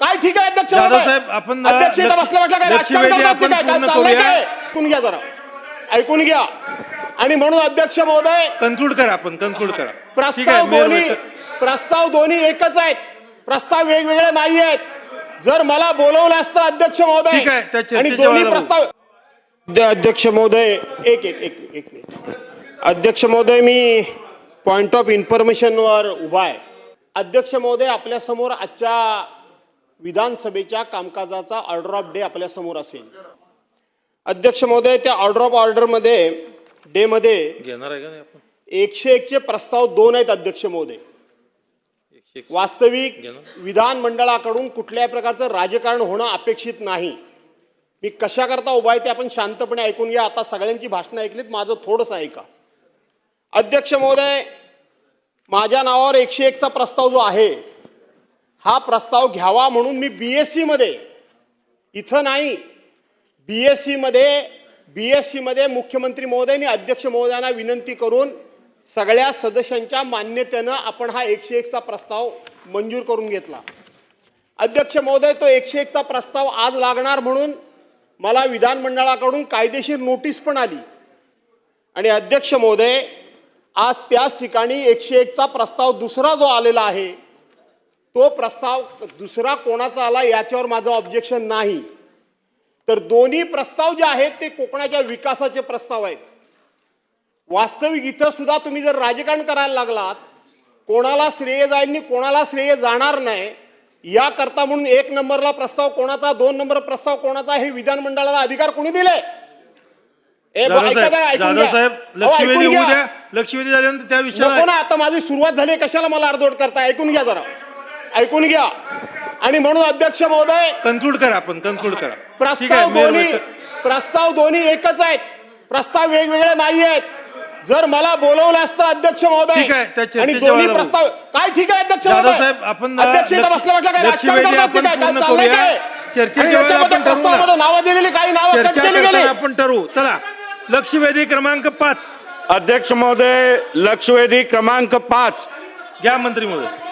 काय ठीक आहे अध्यक्ष साहेब आपण अध्यक्ष इथं बसल्या बसल्या काय राजकारण करतात काय काय चाललंय काय ऐकून घ्या जरा ऐकून घ्या आणि म्हणून अध्यक्ष महोदय कन्क्लूड करा आपण कन्क्लूड करा प्रस्ताव दोन्ही एकच आहेत प्रस्ताव वेगवेगळे नाही आहेत जर मला बोलवलं असतं अध्यक्ष महोदय आणि दोन्ही प्रस्ताव अध्यक्ष महोदय एक मिनिट अध्यक्ष महोदय मी पॉइंट ऑफ इन्फॉर्मेशन वर उभा आहे अध्यक्ष महोदय आपल्या समोर आजच्या विधानसभेच्या कामकाजाचा ऑर्डर ऑफ डे आपल्या समोर असेल अध्यक्ष महोदय त्या ऑर्डर ऑफ ऑर्डर मध्ये डे मध्ये घेणार आहे का नाही आपण 101 चे प्रस्ताव 2 आहेत अध्यक्ष महोदय वास्तविक विधानमंडळाकडून कुठल्याही प्रकारचं राजकारण होणं अपेक्षित नाही मी कशा करता उभा आहे ते आपण शांतपणे ऐकून घ्या आता सगळ्यांची भाषणं ऐकलीत माझं थोडंसं ऐका अध्यक्ष महोदय माझ्या नावावर 101 चा प्रस्ताव जो आहे हा प्रस्ताव घ्यावा म्हणून मी बीएससी मध्ये इथं नाही बीएससी मध्ये मुख्यमंत्री महोदयांनी अध्यक्ष महोदयांना विनंती करून सगळ्या सदस्यांच्या मान्यतेनं आपण हा 101 चा प्रस्ताव मंजूर करून घेतला अध्यक्ष महोदय तो 101 चा प्रस्ताव आज लागणार म्हणून मला विधानमंडळाकडून कायदेशीर नोटीस पण आली आणि अध्यक्ष महोदय आज त्याच ठिकाणी 101 चा प्रस्ताव दुसरा जो आलेला आहे तो प्रस्ताव दुसरा कोणाचा आला याच्यावर माझं ऑब्जेक्शन नाही तर दोन्ही प्रस्ताव जे आहेत ते कोकणाच्या विकासाचे प्रस्ताव आहेत वास्तविक इथं सुद्धा तुम्ही जर राजकारण करायला लागलात कोणाला श्रेय जाईल आणि कोणाला श्रेय जाणार नाही याकरता म्हणून 1 नंबरला प्रस्ताव कोणाचा 2 नंबर प्रस्ताव कोणाचा हे विधानमंडळाला अधिकार कोणी दिले लक्षवेधी झाल्यानंतर त्या विषयाला आता माझी सुरुवात झाली कशाला मला अर्धवट करता ऐकून घ्या जरा ऐकून घ्या आणि म्हणून अध्यक्ष महोदय कन्क्लूड करा आपण कन्क्लूड करा प्रस्ताव दोन्ही एकच आहेत प्रस्ताव वेगवेगळे नाही आहेत जर मला बोलवलं असतं अध्यक्ष महोदय आणि दोन्ही प्रस्ताव काय ठीक आहे अध्यक्ष महोदय आपण अध्यक्ष इथं बसल्या बसल्या काय राजकारण करतात काय चाललंय काय प्रस्तावामध्ये नावं दिलेली काही नावं कट केली गेली आपण ठरवू चला लक्षवेधी क्रमांक 5 अध्यक्ष महोदय लक्षवेधी क्रमांक 5 घ्या मंत्री महोदय